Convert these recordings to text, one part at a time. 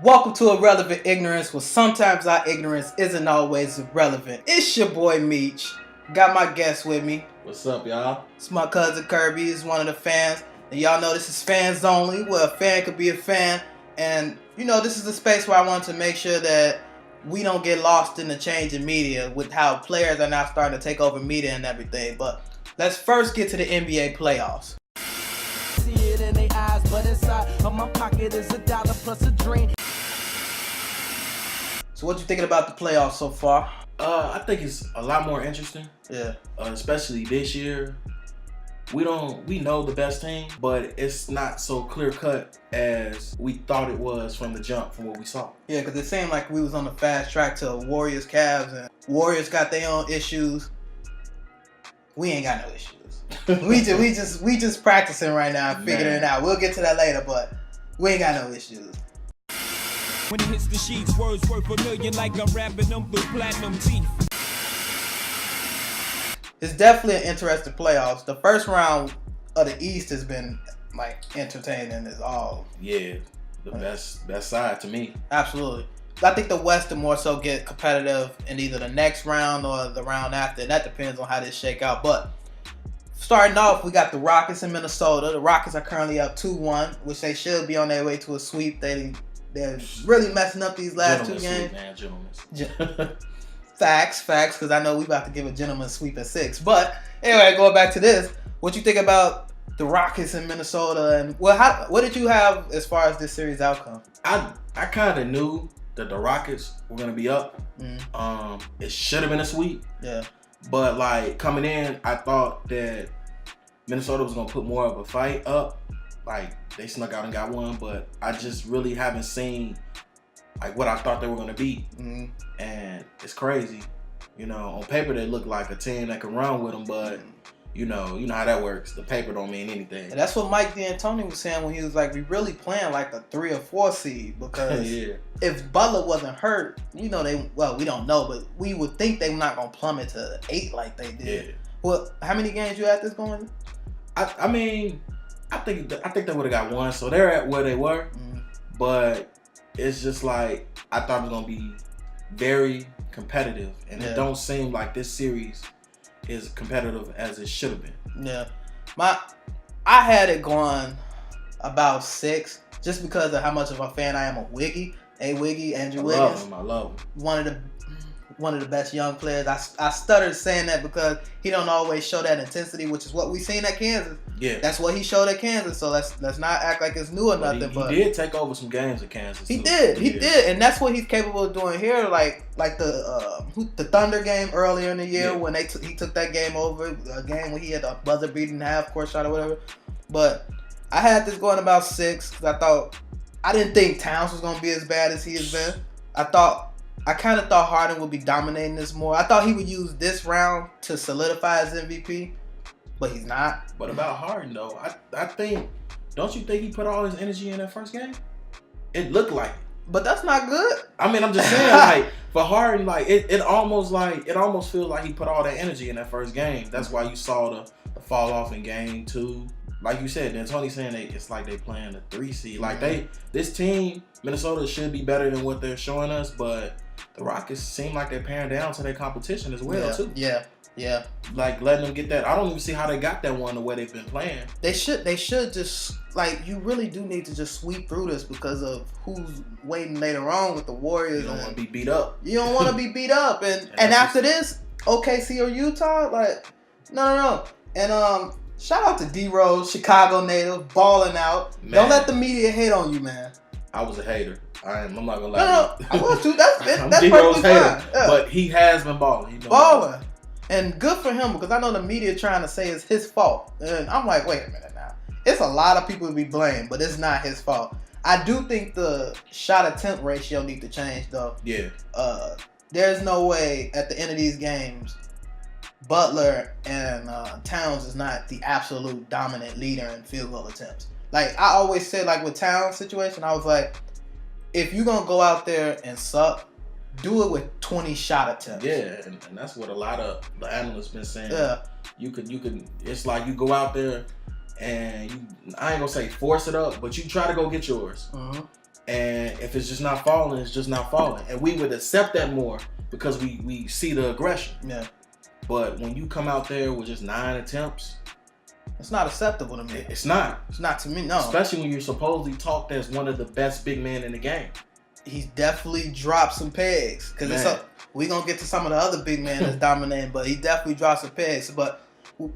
Welcome to Irrelevant Ignorance, where sometimes our ignorance isn't always relevant. It's your boy Meech. Got my guest with me. What's up, y'all? It's my cousin Kirby. He's one of the fans. And y'all know this is fans only, where a fan could be a fan. And, you know, this is a space where I want to make sure that we don't get lost in the change in media with how players are now starting to take over media and everything. But let's first get to the NBA playoffs. See it in their eyes, but inside of my pocket is $1 plus a dream. So what you thinking about the playoffs so far? I think it's a lot more interesting. Yeah. Especially this year. We know the best team, but it's not so clear cut as we thought it was from the jump from what we saw. Yeah, because it seemed like we was on the fast track to Warriors, Cavs, and Warriors got their own issues. We ain't got no issues. we just practicing right now and figuring it out. We'll get to that later, but we ain't got no issues. When it hits the sheets, words worth $1 million like I'm rapping them through platinum teeth. It's definitely an interesting playoffs. The first round of the East has been like entertaining as all. Yeah, the best side to me. Absolutely. I think the West will more so get competitive in either the next round or the round after. And that depends on how this shake out. But starting off, we got the Rockets in Minnesota. The Rockets are currently up 2-1, which they should be on their way to a sweep. They're really messing up these last two games. Gentlemen. Facts, because I know we about to give a gentleman sweep at 6. But anyway, going back to this, what you think about the Rockets in Minnesota, and what did you have as far as this series outcome? I kind of knew that the Rockets were gonna be up. It should have been a sweep. Yeah. But like coming in, I thought that Minnesota was gonna put more of a fight up. Like they snuck out and got one, but I just really haven't seen like what I thought they were gonna be. And it's crazy. You know, on paper they look like a team that can run with them, but you know how that works. The paper don't mean anything. And that's what Mike D'Antoni was saying when he was like, we really playing like a 3 or 4 seed because if Butler wasn't hurt, we don't know, but we would think they're not gonna plummet to 8 like they did. Yeah. Well, how many games you had this going? I mean, I think they would have got one, so they're at where they were. But it's just like I thought it was gonna be very competitive, and it don't seem like this series is competitive as it should have been. Yeah, I had it going about 6 just because of how much of a fan I am of Wiggy, Andrew Wiggins. I love him. One of the best young players. I stuttered saying that because he don't always show that intensity, which is what we seen at Kansas. Yeah, that's what he showed at Kansas. So let's not act like it's new or nothing. He did take over some games at Kansas. He did, and that's what he's capable of doing here. Like the Thunder game earlier in the year when he took that game over, a game when he had a buzzer beating half court shot or whatever. But I had this going about 6 because I didn't think Towns was gonna be as bad as he has been. I kind of thought Harden would be dominating this more. I thought he would use this round to solidify his MVP, but he's not. But about Harden, though, I think, don't you think he put all his energy in that first game? It looked like it. But that's not good. I mean, I'm just saying, like, for Harden, like, it almost feels like he put all that energy in that first game. That's why you saw the fall off in game 2. Like you said, D'Antoni's saying it's like they playing a 3 seed. Like this team, Minnesota should be better than what they're showing us, but the Rockets seem like they're paring down to their competition as well too. Yeah. Like letting them get that. I don't even see how they got that one the way they've been playing. They should just like you really do need to just sweep through this because of who's waiting later on with the Warriors. You don't want to be beat up. You don't want to be beat up, and after this, OKC or Utah, like no. And shout out to D-Rose, Chicago native, balling out. Man. Don't let the media hate on you, man. I was a hater. I'm not gonna lie. No, I was too. That's perfectly fine. Yeah. But he has been balling. Balling. And good for him because I know the media trying to say it's his fault. And I'm like, wait a minute now. It's a lot of people to be blamed, but it's not his fault. I do think the shot attempt ratio need to change though. Yeah. There's no way at the end of these games Butler and Towns is not the absolute dominant leader in field goal attempts. Like I always said, like with Towns' situation, I was like, if you're gonna go out there and suck, do it with 20 shot attempts. Yeah, and that's what a lot of the analysts been saying. Yeah, you can. It's like you go out there and I ain't gonna say force it up, but you try to go get yours. And if it's just not falling, it's just not falling. And we would accept that more because we see the aggression. Yeah. But when you come out there with just 9 attempts, it's not acceptable to me. It's not. It's not to me, no. Especially when you're supposedly talked as one of the best big men in the game. He's definitely dropped some pegs. Because we going to get to some of the other big men that's dominating, but he definitely dropped some pegs. But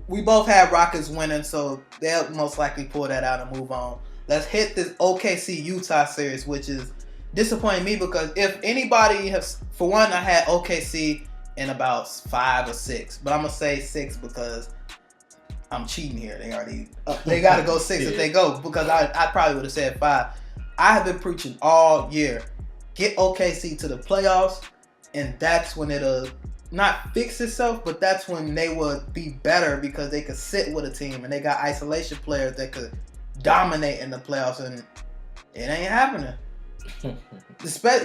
we both had Rockets winning, so they'll most likely pull that out and move on. Let's hit this OKC Utah series, which is disappointing me because if anybody has, for one, I had OKC in about 5 or 6, but I'm gonna say 6 because I'm cheating here. They got to go 6 if they go because I probably would have said 5. I have been preaching all year, get OKC to the playoffs, and that's when it'll not fix itself, but that's when they would be better because they could sit with a team and they got isolation players that could dominate in the playoffs, and it ain't happening.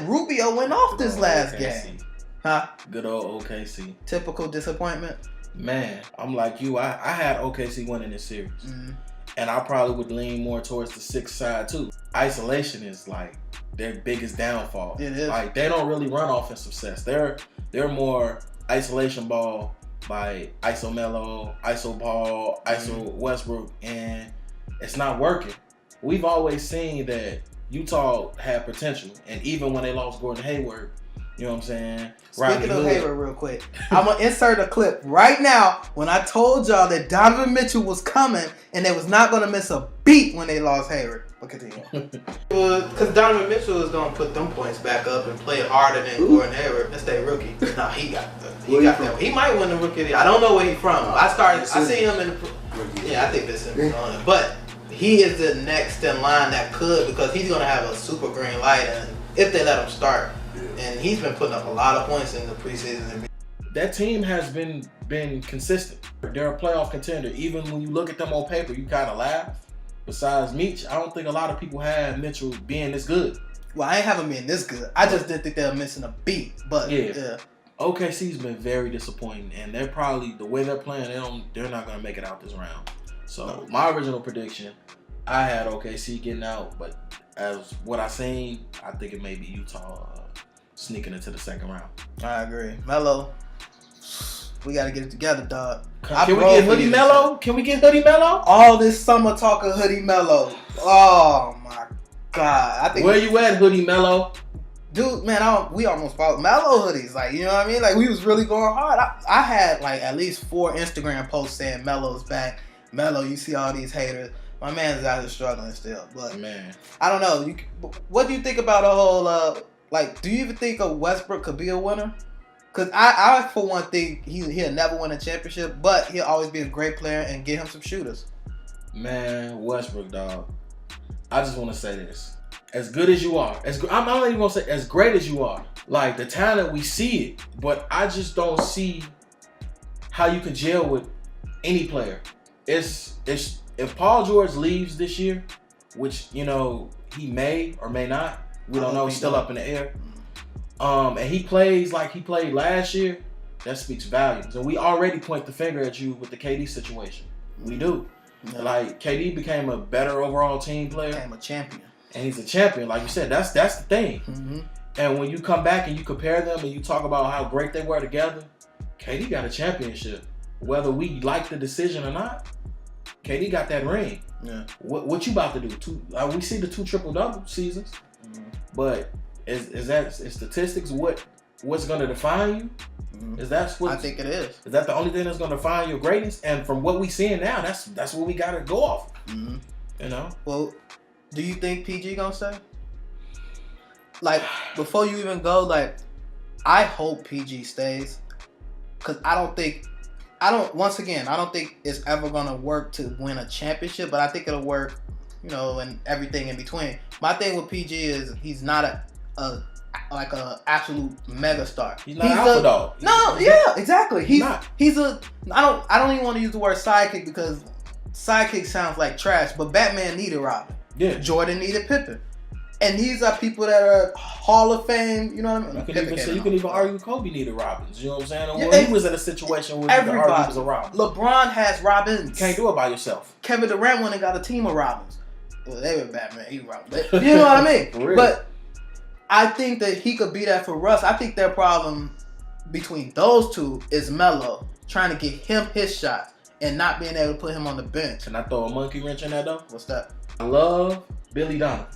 Rubio went off this last game. Huh? Good old OKC. Typical disappointment. Man, I'm like you. I had OKC winning this series. Mm-hmm. And I probably would lean more towards the 6 side too. Isolation is like their biggest downfall. It is. Like they don't really run offensive sets. They're more isolation ball by ISO Melo, ISO Ball, ISO Westbrook, and it's not working. We've always seen that Utah had potential, and even when they lost Gordon Hayward, you know what I'm saying? Speaking of Hayward real quick, I'm going to insert a clip right now when I told y'all that Donovan Mitchell was coming and they was not going to miss a beat when they lost Hayward. But continue. Because Donovan Mitchell is going to put them points back up and play harder than Gordon Hayward. That's their rookie. No, he got that. He might win the rookie of the year. I don't know where he's from. I see him in the... Yeah, I think this is on it. But he is the next in line that could, because he's going to have a super green light and if they let him start. And he's been putting up a lot of points in the preseason. That team has been consistent. They're a playoff contender. Even when you look at them on paper, you kind of laugh. Besides Meech, I don't think a lot of people had Mitchell being this good. Well, I ain't have him being this good. I just didn't think they were missing a beat. But yeah. OKC's been very disappointing, and they're probably, the way they're playing, they're not going to make it out this round. So my original prediction, I had OKC getting out, but as what I seen, I think it may be Utah sneaking into the second round. I agree. Melo, we got to get it together, dog. Can we get Hoodie Melo? Can we get Hoodie Melo? All this summer talk of Hoodie Melo. Oh my God! I think. Where you at, Hoodie Melo? Dude, man, we almost bought Melo hoodies. Like, you know what I mean? Like, we was really going hard. I had like at least 4 Instagram posts saying Melo's back. Melo, you see all these haters. My man's out here struggling still. But man, I don't know. What do you think about the whole? Like, do you even think a Westbrook could be a winner? Because I for one, think he'll never win a championship, but he'll always be a great player and get him some shooters. Man, Westbrook, dog. I just want to say this. As good as you are, I'm not even going to say as great as you are. Like, the talent, we see it, but I just don't see how you could gel with any player. It's if Paul George leaves this year, which, you know, he may or may not. We don't know. He's still up in the air. And he plays like he played last year. That speaks volumes. And we already point the finger at you with the KD situation. We do. Yeah. Like, KD became a better overall team player. Became a champion. And he's a champion. Like you said, that's the thing. Mm-hmm. And when you come back and you compare them and you talk about how great they were together, KD got a championship. Whether we like the decision or not, KD got that ring. Yeah. What you about to do? We see the 2 triple-double seasons. Mm-hmm. But is statistics what's going to define you? Mm-hmm. Is that what I think it is? Is that the only thing that's going to define your greatness? And from what we seeing now, that's what we got to go off. Mm-hmm. You know. Well, do you think PG gonna stay? Like, before you even go, like, I hope PG stays, because I don't think it's ever gonna work to win a championship, but I think it'll work, you know, and everything in between. My thing with PG is he's not a absolute mega star. He's not an alpha dog. No, yeah, exactly. He's a I don't even want to use the word sidekick because sidekick sounds like trash, but Batman needed Robin. Yeah. Jordan needed Pippen. And these are people that are Hall of Fame, you know what I mean? You can even argue Kobe needed Robins, you know what I'm saying? And he was in a situation where you could argue he was a Robin. LeBron has Robins. You can't do it by yourself. Kevin Durant went and got a team of Robins. Well, they were Batman. He wrong. But you know what I mean? For real. But I think that he could be that for Russ. I think their problem between those two is Melo trying to get him his shots and not being able to put him on the bench. Can I throw a monkey wrench in that though? What's that? I love Billy Donovan.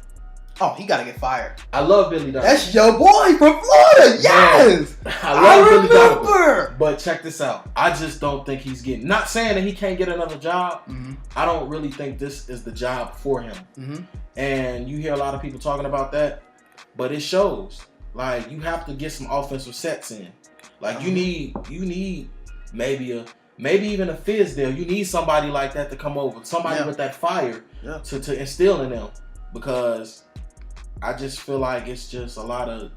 Oh, he got to get fired. I love Billy Donovan. That's your boy from Florida. Yes. I love Billy Donovan. remember. But check this out. I just don't think he's getting. Not saying that he can't get another job. Mm-hmm. I don't really think this is the job for him. Mm-hmm. And you hear a lot of people talking about that, but it shows. Like you have to get some offensive sets in. Like you need maybe even a fizz there. You need somebody like that to come over. Somebody with that fire to instill in them. Because I just feel like it's just a lot of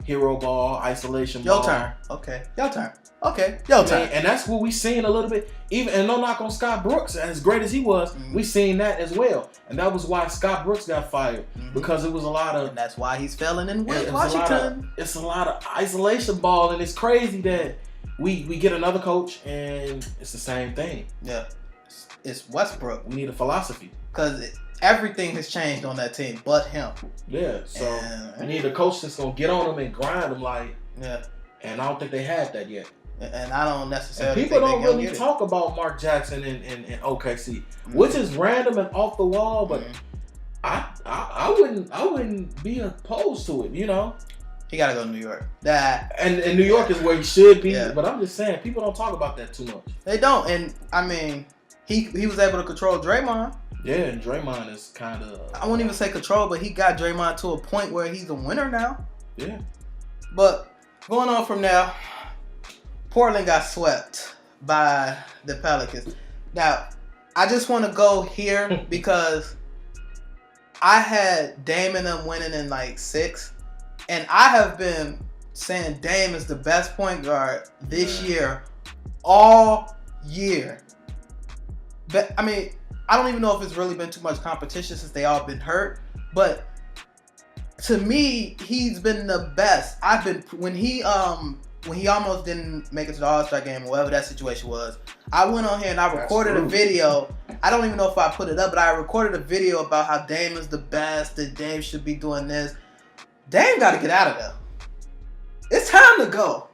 hero ball, isolation ball. Your turn. Okay. Your turn. Okay. Your turn. And that's what we seen a little bit. Even and no knock on Scott Brooks, as great as he was, we seen that as well. And that was why Scott Brooks got fired. Because it was a lot of, and that's why he's failing in Washington. It's a lot of isolation ball, and it's crazy that we get another coach and it's the same thing. Yeah. It's Westbrook. We need a philosophy. Because everything has changed on that team but him. Yeah, so we need a coach that's going to get on them and grind them like. Yeah. And I don't think they had that yet. And I don't necessarily and people think don't really talk about Mark Jackson in OKC, which is random and off the wall, but I wouldn't be opposed to it, you know. He got to go to New York. And New York is where he should be, but I'm just saying, people don't talk about that too much. They don't, and I mean, he was able to control Draymond. Yeah, and Draymond is kind of... I wouldn't even say control, but he got Draymond to a point where he's a winner now. Yeah. But going on from there, Portland got swept by the Pelicans. Now, I just want to go here because I had Dame and them winning in like 6. And I have been saying Dame is the best point guard this year, all year. But, I mean, I don't even know if it's really been too much competition since they all been hurt. But to me, he's been the best. When he almost didn't make it to the All-Star game or whatever that situation was, I went on here and I recorded a video. I don't even know if I put it up, but I recorded a video about how Dame is the best, that Dame should be doing this. Dame got to get out of there. It's time to go.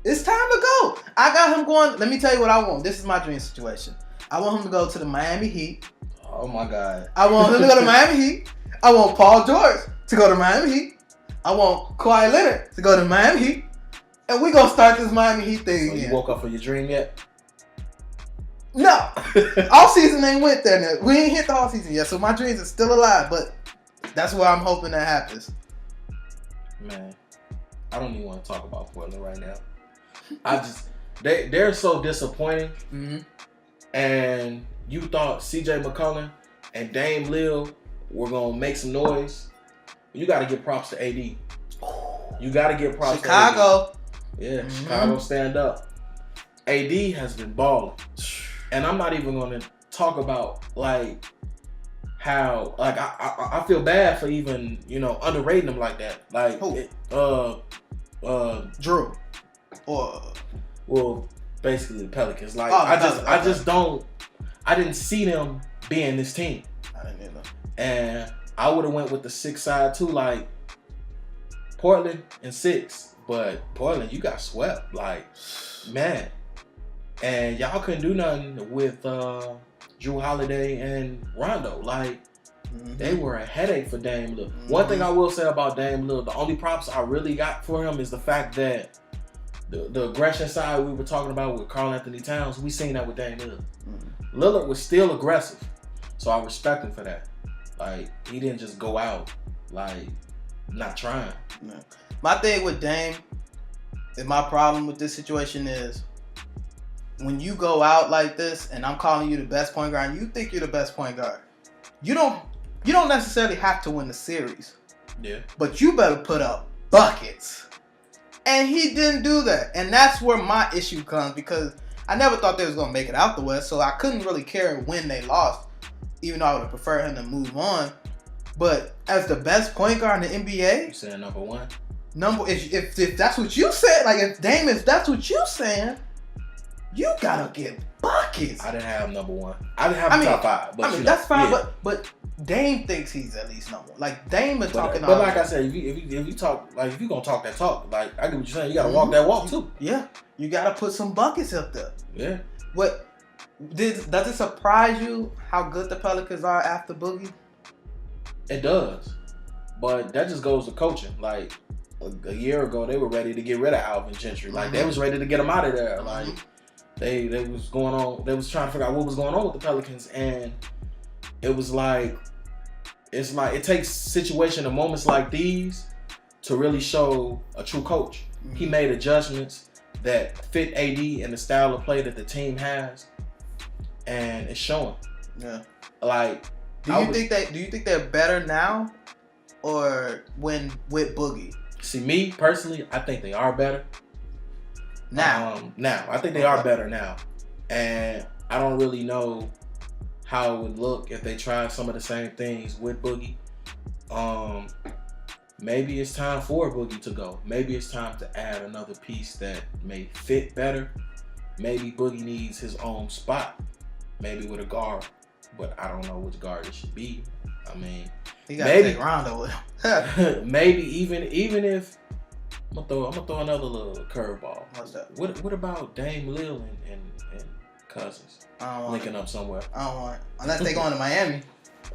It's time to go. I got him going. Let me tell you what I want. This is my dream situation. I want him to go to the Miami Heat. Oh my God. I want him to go to Miami Heat. I want Paul George to go to Miami Heat. I want Kawhi Leonard to go to Miami Heat. And we're going to start this Miami Heat thing again. You woke up for your dream yet? No. All season ain't went there now. We ain't hit the all season yet, so my dreams are still alive, but that's where I'm hoping that happens. Man, I don't even want to talk about Portland right now. They're so disappointing. Mm-hmm. And you thought CJ McCollum and Dame Lil were going to make some noise. You got to give props to AD. You got to give props to AD. Yeah, Chicago stand up. AD has been balling. And I'm not even going to talk about like how like I feel bad for even, you know, underrating him like that. Like Drew. Well, basically the Pelicans. Like I didn't see them being this team. I didn't either. And I would have went with the 6 side too, like Portland and 6. But Portland, you got swept. Like, man. And y'all couldn't do nothing with Drew Holiday and Rondo. Like, they were a headache for Dame Lillard. One thing I will say about Dame Lillard, the only props I really got for him is the fact that the aggression side we were talking about with Karl Anthony Towns, we seen that with Dame Lillard. Lillard was still aggressive. So I respect him for that. Like, he didn't just go out, like, not trying. No. My thing with Dame, and my problem with this situation is, when you go out like this, and I'm calling you the best point guard, and you think you're the best point guard, you don't necessarily have to win the series. Yeah. But you better put up buckets. And he didn't do that. And that's where my issue comes, because I never thought they was going to make it out the West, so I couldn't really care when they lost, even though I would have preferred him to move on. But as the best point guard in the NBA, you saying number 1? If that's what you said, like if Dame is, that's what you saying, you gotta get buckets. buckets. I didn't have number one. I didn't have top 5. But that's fine. Yeah. But Dame thinks he's at least number one. Like Dame is talking. But like I said, if you talk, like if you gonna talk that talk, like I get what you're saying. You gotta walk that walk too. Yeah, you gotta put some buckets up there. Yeah. Does it surprise you how good the Pelicans are after Boogie? It does, but that just goes to coaching. Like a year ago, they were ready to get rid of Alvin Gentry. Like they was ready to get him out of there. Like they was going on. They was trying to figure out what was going on with the Pelicans, and it was like it takes situation and moments like these to really show a true coach. He made adjustments that fit AD and the style of play that the team has. And it's showing. Yeah. Like, do you think they're better now, or with Boogie? See, me personally, I think they are better. Now I think they are better now, and I don't really know how it would look if they tried some of the same things with Boogie. Maybe it's time for Boogie to go. Maybe it's time to add another piece that may fit better. Maybe Boogie needs his own spot. Maybe with a guard, but I don't know which guard it should be. I mean, he got to take Rondo with him. Maybe even if I'm gonna throw another little curveball. What's that? What about Dame Lil and Cousins linking up somewhere? I don't want it. Unless they going to Miami.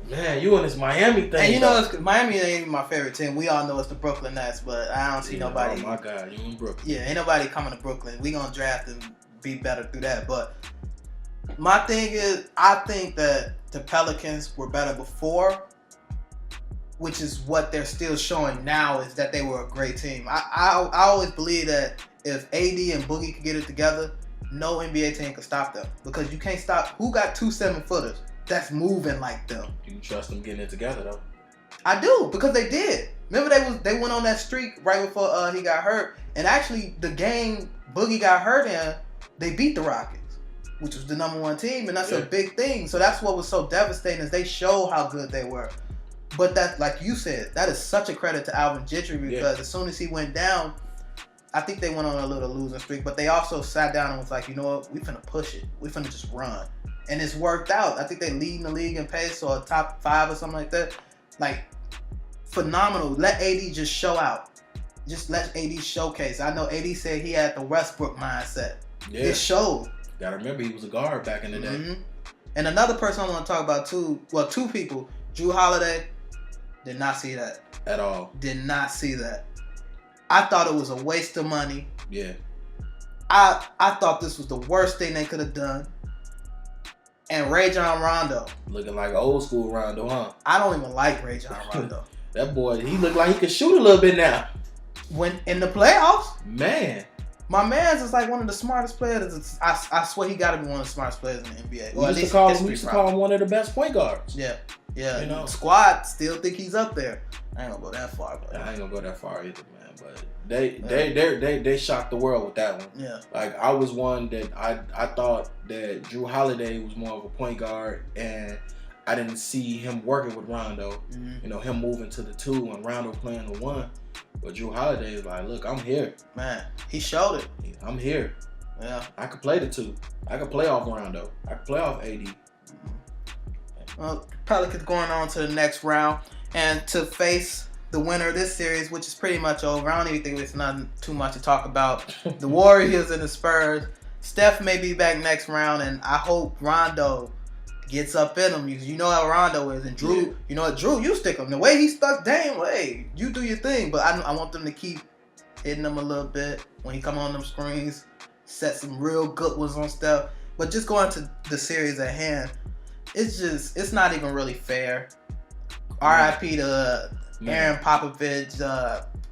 Man, you on this Miami thing. And you know, Miami ain't even my favorite team. We all know it's the Brooklyn Nets, but I don't see nobody. Oh my God, you in Brooklyn? Yeah, ain't nobody coming to Brooklyn. We gonna draft and be better through that, but. My thing is, I think that the Pelicans were better before, which is what they're still showing now, is that they were a great team. I always believe that if AD and Boogie could get it together, no NBA team could stop them. Because you can't stop. Who got 2 7-footers that's moving like them? Do you trust them getting it together, though? I do, because they did. Remember they went on that streak right before he got hurt. And actually, the game Boogie got hurt in, they beat the Rockets, which was the number 1 team, and that's a big thing. So that's what was so devastating, is they show how good they were. But that, like you said, that is such a credit to Alvin Gentry, because as soon as he went down, I think they went on a little losing streak, but they also sat down and was like, you know what, we finna push it. We finna just run. And it's worked out. I think they lead in the league in pace, or top 5 or something like that. Like, phenomenal. Let AD just show out. Just let AD showcase. I know AD said he had the Westbrook mindset. Yeah. It showed. Gotta remember, he was a guard back in the day. And another person I want to talk about too, well, 2 people. Drew Holiday, did not see that. At all. Did not see that. I thought it was a waste of money. Yeah. I thought this was the worst thing they could have done. And Rajon Rondo. Looking like old school Rondo, huh? I don't even like Rajon Rondo. That boy, he looked like he could shoot a little bit now. When in the playoffs? Man. My man's is like one of the smartest players. I swear he got to be one of the smartest players in the NBA. We used to call him one of the best point guards. Yeah. You know, squad still think he's up there. I ain't gonna go that far. But I ain't gonna go that far either, man. But they shocked the world with that one. Yeah. Like, I was one that I thought that Drew Holiday was more of a point guard, and I didn't see him working with Rondo. You know, him moving to the 2 and Rondo playing the 1. But Drew Holiday is like, look, I'm here. Man, he showed it. I'm here. Yeah. I could play the 2. I could play off Rondo. I could play off AD. Well, Pelicans going on to the next round, and to face the winner of this series, which is pretty much over. I don't even think there's nothing too much to talk about. The Warriors and the Spurs. Steph may be back next round, and I hope Rondo gets up in him. You know how Rondo is. And Drew, you know what, Drew, you stick him. The way he stuck Dame, hey, you do your thing. But I want them to keep hitting him a little bit when he come on them screens. Set some real good ones on Steph. But just going to the series at hand, it's not even really fair. R.I.P. to Aaron Popovich,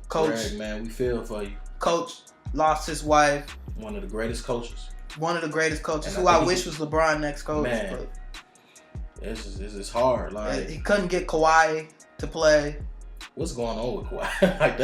coach. Greg, man, we feel for you. Coach lost his wife. One of the greatest coaches. One of the greatest coaches, who I wish was LeBron's next coach. Man, but it's hard. Like, he couldn't get Kawhi to play. What's going on with Kawhi? Like,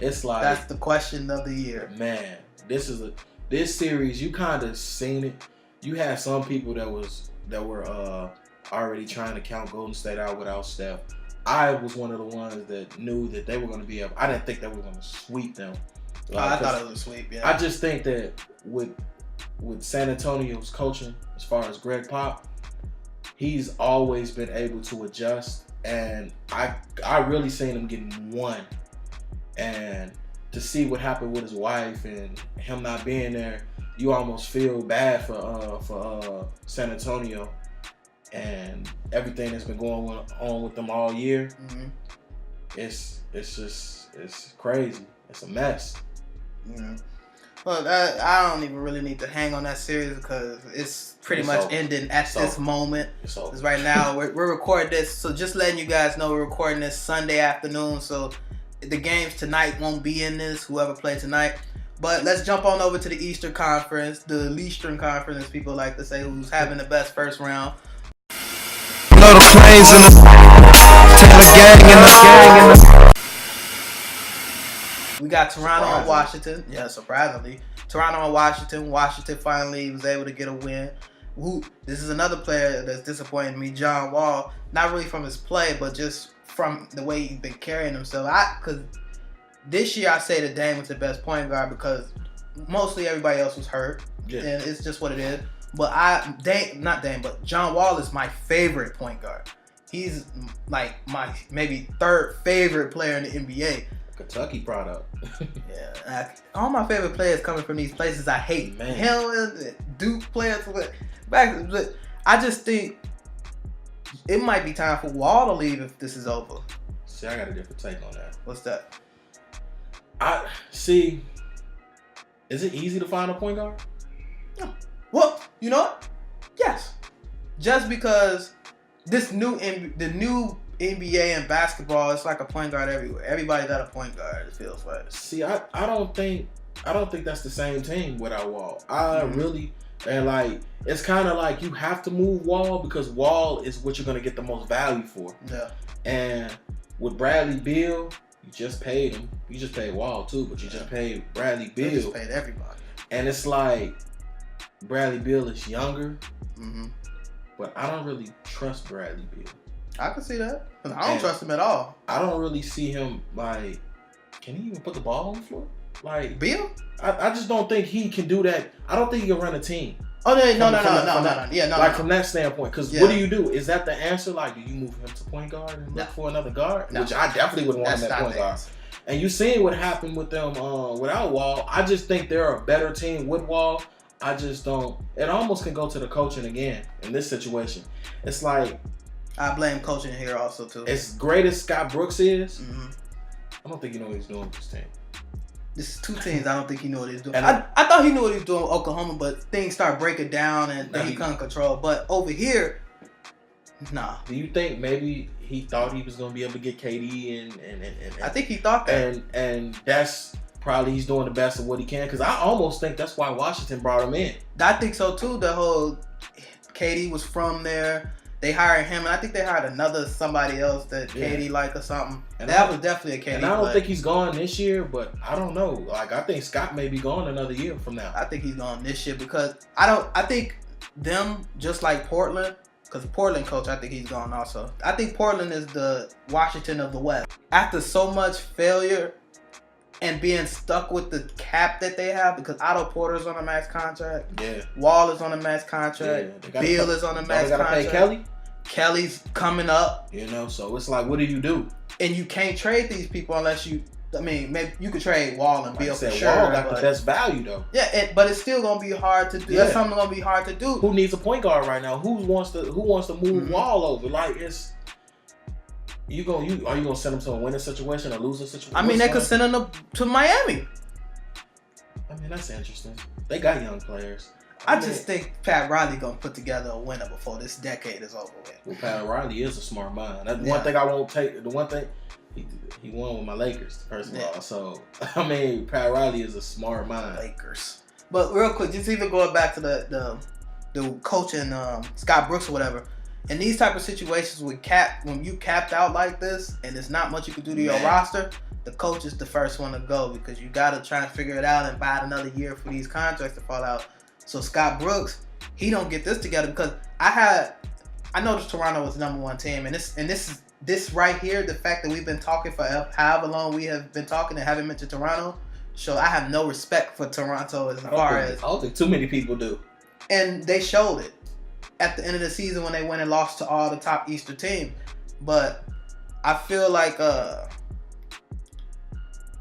it's like, that's the question of the year. Man, this series, you kind of seen it. You had some people that were already trying to count Golden State out without Steph. I was one of the ones that knew that they were going to be up. I didn't think they were going to sweep them. I thought it was a sweep. Yeah. I just think that with with San Antonio's coaching, as far as Greg Pop, he's always been able to adjust, and I really seen him getting one. And to see what happened with his wife and him not being there, you almost feel bad for San Antonio and everything that's been going on with them all year. Mm-hmm. It's crazy. It's a mess. Yeah. Well, I don't even really need to hang on that series because it's pretty much over. ending at this moment. It's over. Because right now we're recording this, so just letting you guys know we're recording this Sunday afternoon. So the games tonight won't be in this. Whoever plays tonight. But let's jump on over to the Eastern Conference, the Leastern Conference, as people like to say, who's having the best first round. Little planes in the gang in the We got Toronto and Washington. Yeah, surprisingly. Toronto and Washington. Washington finally was able to get a win. This is another player that's disappointing me, John Wall. Not really from his play, but just from the way he's been carrying himself. Because this year I say that Dame was the best point guard because mostly everybody else was hurt. Yeah. And it's just what it is. But but John Wall is my favorite point guard. He's like my maybe third favorite player in the NBA. Kentucky product. Yeah, all my favorite players coming from these places I hate. Man. Hell, Duke players. I just think it might be time for Wall to leave if this is over. See, I got a different take on that. What's that? I see. Is it easy to find a point guard? No. Well, you know what? Yes. Just because the new NBA and basketball, it's like a point guard everywhere. Everybody got a point guard, it feels like. See, I don't think that's the same team without Wall. Really, and like it's kind of like you have to move Wall because Wall is what you're gonna get the most value for. Yeah. And with Bradley Beal, you just paid him. You just paid Wall too, but you just paid Bradley Beal. You just paid everybody. And it's like Bradley Beal is younger, Mm-hmm. but I don't really trust Bradley Beal. I can see that. I don't trust him at all. I don't really see him like. Can he even put the ball on the floor? Like Beal? I just don't think he can do that. I don't think he can run a team. Oh no! From that standpoint, because what do? Is that the answer? Like, do you move him to point guard and look for another guard? No. Which I definitely would want him at point guard. And you seen what happened with them without Wall. I just think they're a better team with Wall. I just don't. It almost can go to the coaching again in this situation. It's like I blame coaching here also too. As great as Scott Brooks is, Mm-hmm. I don't think he knows what he's doing with this team. This is two teams. I don't think he knew what he was doing. And I thought he knew what he was doing with Oklahoma, but things start breaking down and then he couldn't control. But over here, nah. Do you think maybe he thought he was going to be able to get KD and I think he thought that. And that's probably he's doing the best of what he can because I almost think that's why Washington brought him in. I think so too. The whole KD was from there. They hired him, and I think they hired somebody else that KD liked or something. And that was definitely a KD. And I don't think he's gone this year, but I don't know. Like I think Scott may be gone another year from now. I think he's gone this year because I think them just like Portland, because Portland coach, I think he's gone also. I think Portland is the Washington of the West. After so much failure and being stuck with the cap that they have, because Otto Porter's on a max contract. Yeah. Wall is on a max contract. Yeah, Beal is on a max they gotta contract. pay Kelly. Kelly's coming up. You know, so it's like, what do you do? And you can't trade these people unless you. I mean, maybe you could trade Wall and Beal for sure. Wall got the best value though. Yeah, but it's still gonna be hard to do. Yeah. That's something gonna be hard to do. Who needs a point guard right now? Who wants to move Wall over? Like it's. Are you gonna send them to a winning situation or losing situation? I mean, they could send them to Miami. I mean, that's interesting. They got young players. I just think Pat Riley gonna put together a winner before this decade is over with. Well, Pat Riley is a smart mind. That's one thing I won't take. The one thing he won with my Lakers, first of all. So I mean, Pat Riley is a smart mind. Lakers. But real quick, just even going back to the coaching Scott Brooks or whatever. In these type of situations when you capped out like this and there's not much you can do to your roster, the coach is the first one to go because you got to try and figure it out and buy another year for these contracts to fall out. So Scott Brooks, he don't get this together because I noticed Toronto was number one team and this right here, the fact that we've been talking for however long we have been talking and haven't mentioned Toronto show I have no respect for Toronto as far as. I don't think too many people do. And they showed it at the end of the season when they went and lost to all the top Eastern teams. But I feel like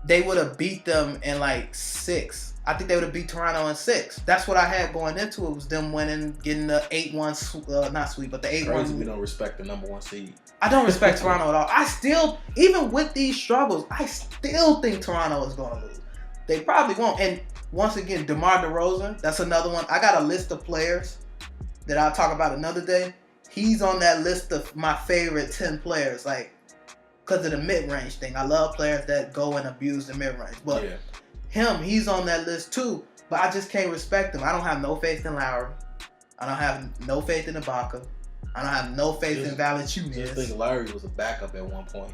they would have beat them in like 6. I think they would have beat Toronto in 6. That's what I had going into it, was them winning, getting the 8-1, not sweep, but the 8-1. Crazy we don't respect the number 1 seed. I don't respect Toronto at all. I still, even with these struggles, I still think Toronto is going to lose. They probably won't. And once again, DeMar DeRozan, that's another one. I got a list of players that I'll talk about another day. He's on that list of my favorite 10 players, like, because of the mid-range thing. I love players that go and abuse the mid-range. But he's on that list too. But I just can't respect him. I don't have no faith in Lowry. I don't have no faith in Ibaka. I don't have no faith in Valanciunas. I think Larry was a backup at one point.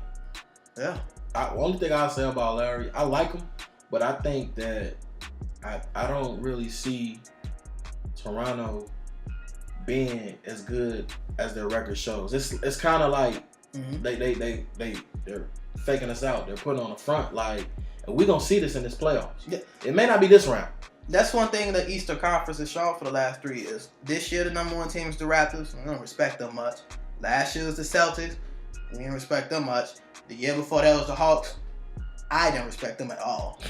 Yeah. The only thing I'll say about Larry, I like him, but I think that I don't really see Toronto being as good as their record shows. It's kind of like they're faking us out. They're putting on the front, like, and we're gonna see this in this playoffs. Yeah. It may not be this round. That's one thing the Eastern Conference has shown for the last 3 years. This year, the number 1 team is the Raptors. We don't respect them much. Last year was the Celtics. We didn't respect them much. The year before that was the Hawks. I didn't respect them at all.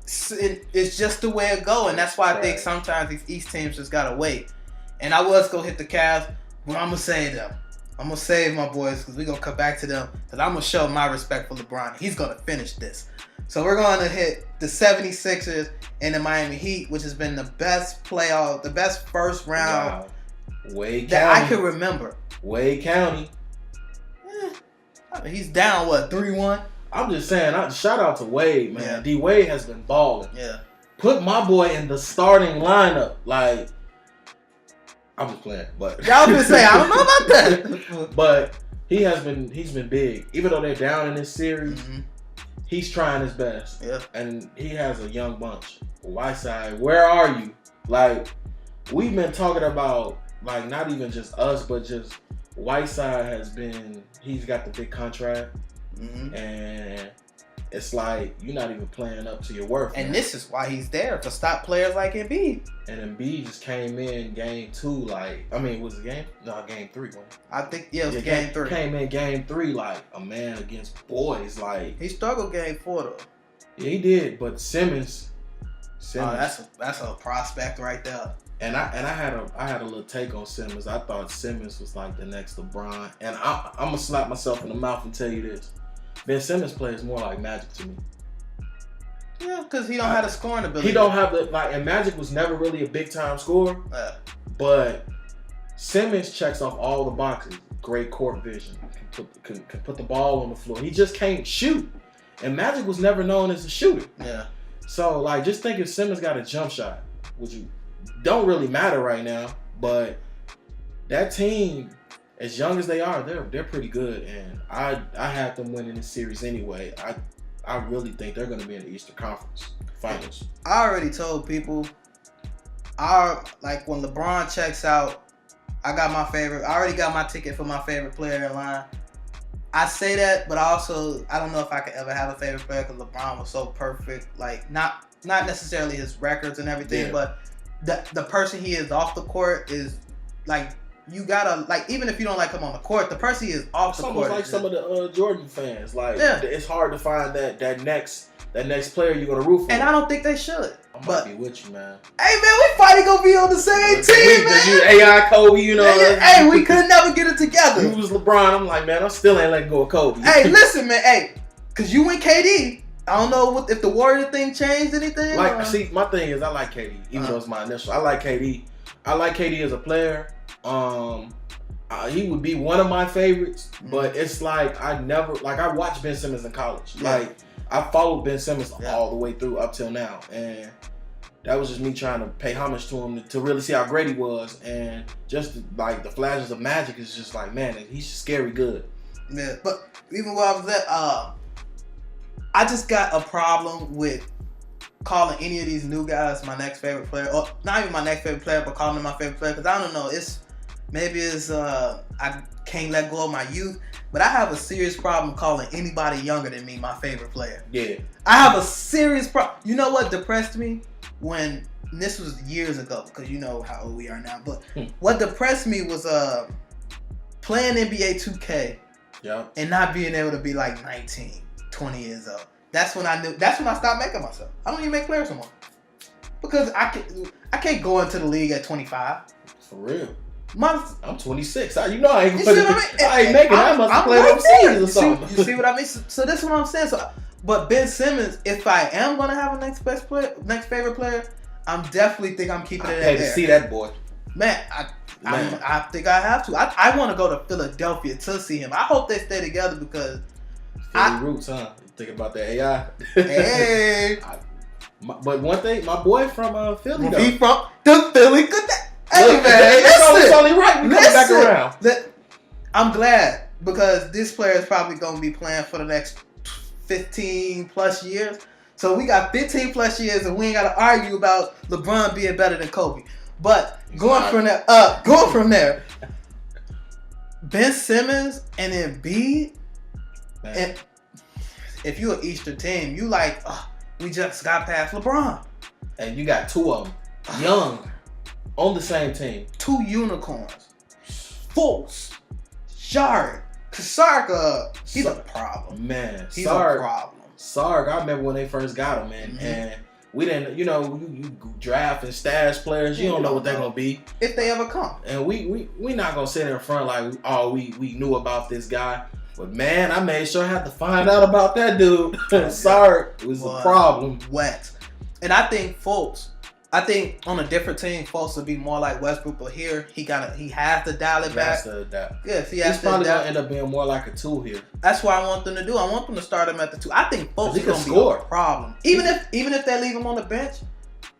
It's just the way it go, and that's why I think sometimes these East teams just gotta wait. And I was gonna hit the Cavs, but I'm gonna save them. I'm gonna save my boys because we're gonna come back to them. Because I'm gonna show my respect for LeBron. He's gonna finish this. So we're going to hit the 76ers and the Miami Heat, which has been the best playoff, the best first round Wade that County. I can remember. Wade County. He's down, 3-1? I'm just saying, shout out to Wade, man. Yeah. D-Wade has been balling. Yeah. Put my boy in the starting lineup. Like, I'm just playing, but y'all been saying, I don't know about that. But he's been big. Even though they're down in this series, he's trying his best. Yeah. And he has a young bunch. Whiteside, where are you? Like, we've been talking about, like, not even just us, but just Whiteside he's got the big contract. And it's like, you're not even playing up to your worth. And man. this is why he's there, to stop players like Embiid. And Embiid just came in game 2, like, I mean, was it game? No, game 3. Wasn't it? I think, it was game 3. Came in game 3 like a man against boys. Like, he struggled game 4 though. Yeah, he did. But Simmons. That's a prospect right there. And I had a little take on Simmons. I thought Simmons was like the next LeBron. And I'm gonna slap myself in the mouth and tell you this: Ben Simmons plays more like Magic to me. Yeah, because he don't have the scoring ability. He don't have and Magic was never really a big time scorer. But Simmons checks off all the boxes. Great court vision. Can put the ball on the floor. He just can't shoot. And Magic was never known as a shooter. Yeah. So, like, just think if Simmons got a jump shot, which don't really matter right now, but that team, as young as they are, they're pretty good. And I have them winning this series anyway. I really think they're going to be in the Eastern Conference Finals. I already told people, when LeBron checks out, I already got my ticket for my favorite player in line. I say that, but I don't know if I could ever have a favorite player because LeBron was so perfect. Like, not necessarily his records and everything, but the person he is off the court is, like, you gotta, like, even if you don't like him on the court, the person he is off the court. It's almost like some of the Jordan fans. Like, it's hard to find that next player you're gonna root for. And I don't think they should. I might be with you, man. Hey, man, we finally gonna be on the same team, man. You AI Kobe, you know. Hey, we could never get it together. You was LeBron. I'm like, man, I still ain't letting go of Kobe. Hey, listen, man. Hey, because you went KD. I don't know if the Warrior thing changed anything. Like, see, my thing is I like KD, even though it's my initial. I like KD. I like KD as a player. He would be one of my favorites, but it's like I watched Ben Simmons in college. Yeah. Like, I followed Ben Simmons all the way through up till now, and that was just me trying to pay homage to him to really see how great he was, and just like the flashes of magic is just like, man, he's scary good. Yeah, but even where I was at, I just got a problem with calling any of these new guys my next favorite player, or not even my next favorite player, but calling them my favorite player, because I don't know, can't let go of my youth. But I have a serious problem calling anybody younger than me my favorite player. Yeah. I have a serious problem. You know what depressed me? When this was years ago, because you know how old we are now. But what depressed me was playing NBA 2K and not being able to be like 19, 20 years old. That's when I knew. That's when I stopped making myself. I don't even make players anymore because I can't go into the league at 25. For real. I'm 26. I ain't I ain't making. I must have played overseas or something. You see what I mean? So that's what I'm saying. So, but Ben Simmons, if I am gonna have a next favorite player, I'm definitely think I'm keeping it there. there. See that boy, man. I think I have to. I want to go to Philadelphia to see him. I hope they stay together because Philly roots, huh? You think about that AI? Hey. But one thing, my boy from Philly, though. He from the Philly. Hey, look, man, it's only right we come back around. I'm glad because this player is probably going to be playing for the next 15 plus years. So we got 15 plus years and we ain't got to argue about LeBron being better than Kobe. But going from there, Ben Simmons and Embiid, and if you're an Eastern team, you like, we just got past LeBron. And you got two of them, young. On the same team. Two unicorns. Fultz. Shark. Sark, he's a problem. Man, he's a problem. Sark, I remember when they first got him, man. Mm-hmm. And we didn't, you draft and stash players, you don't know what they're going to be. If they ever come. And we not going to sit in front like, we knew about this guy. But man, I made sure I had to find out about that dude. Sark was a problem. Wet. And I think Fultz, on a different team, Fultz would be more like Westbrook, but here he has to dial it back. Yes, he's probably gonna end up being more like a 2 here. That's what I want them to do. I want them to start him at the 2. I think Fultz is gonna be a problem. Even if they leave him on the bench,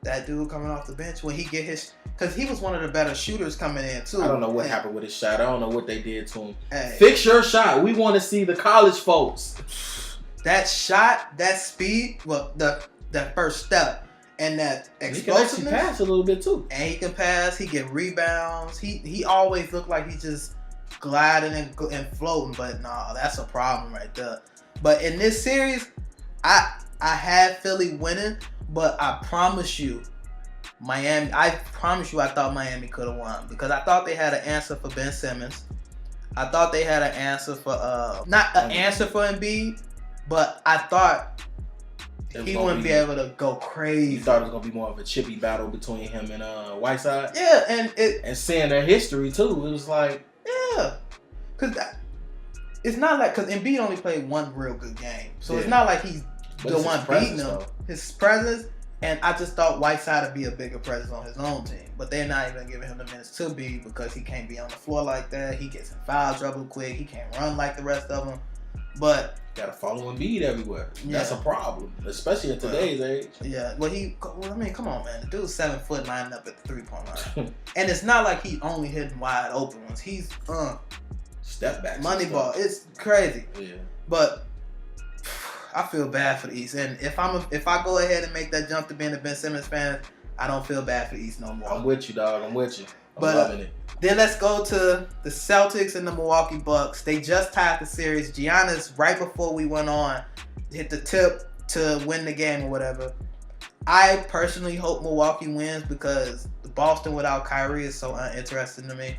that dude coming off the bench when he get his, because he was one of the better shooters coming in too. I don't know what happened with his shot. I don't know what they did to him. Hey. Fix your shot. We want to see the college folks. That shot, that speed, that first step. And that explosiveness. He can actually pass a little bit too. And he can pass. He get rebounds. He always looked like he's just gliding and floating. But nah, that's a problem right there. But in this series, I had Philly winning. But I promise you, Miami. I thought Miami could have won because I thought they had an answer for Ben Simmons. I thought they had an answer for not an answer for Embiid, but I thought. He wouldn't be able to go crazy. You thought it was gonna be more of a chippy battle between him and Whiteside. Yeah, and seeing their history too, it was like because it's not like because Embiid only played one real good game, so it's not like he's the one beating him. His presence, and I just thought Whiteside would be a bigger presence on his own team, but they're not even giving him the minutes to be because he can't be on the floor like that. He gets in foul trouble quick. He can't run like the rest of them, but. Got to follow Embiid everywhere. Yeah. That's a problem, especially in today's age. Yeah, come on, man. The dude's 7 foot lining up at the 3-point line, and it's not like he only hitting wide open ones. He's step back, money ball. It's crazy. Yeah, but I feel bad for the East, and if I go ahead and make that jump to being a Ben Simmons fan, I don't feel bad for the East no more. I'm with you, dog. I'm with you. I'm loving it. Then let's go to the Celtics and the Milwaukee Bucks. They just tied the series. Giannis, right before we went on, hit the tip to win the game or whatever. I personally hope Milwaukee wins because the Boston without Kyrie is so uninteresting to me.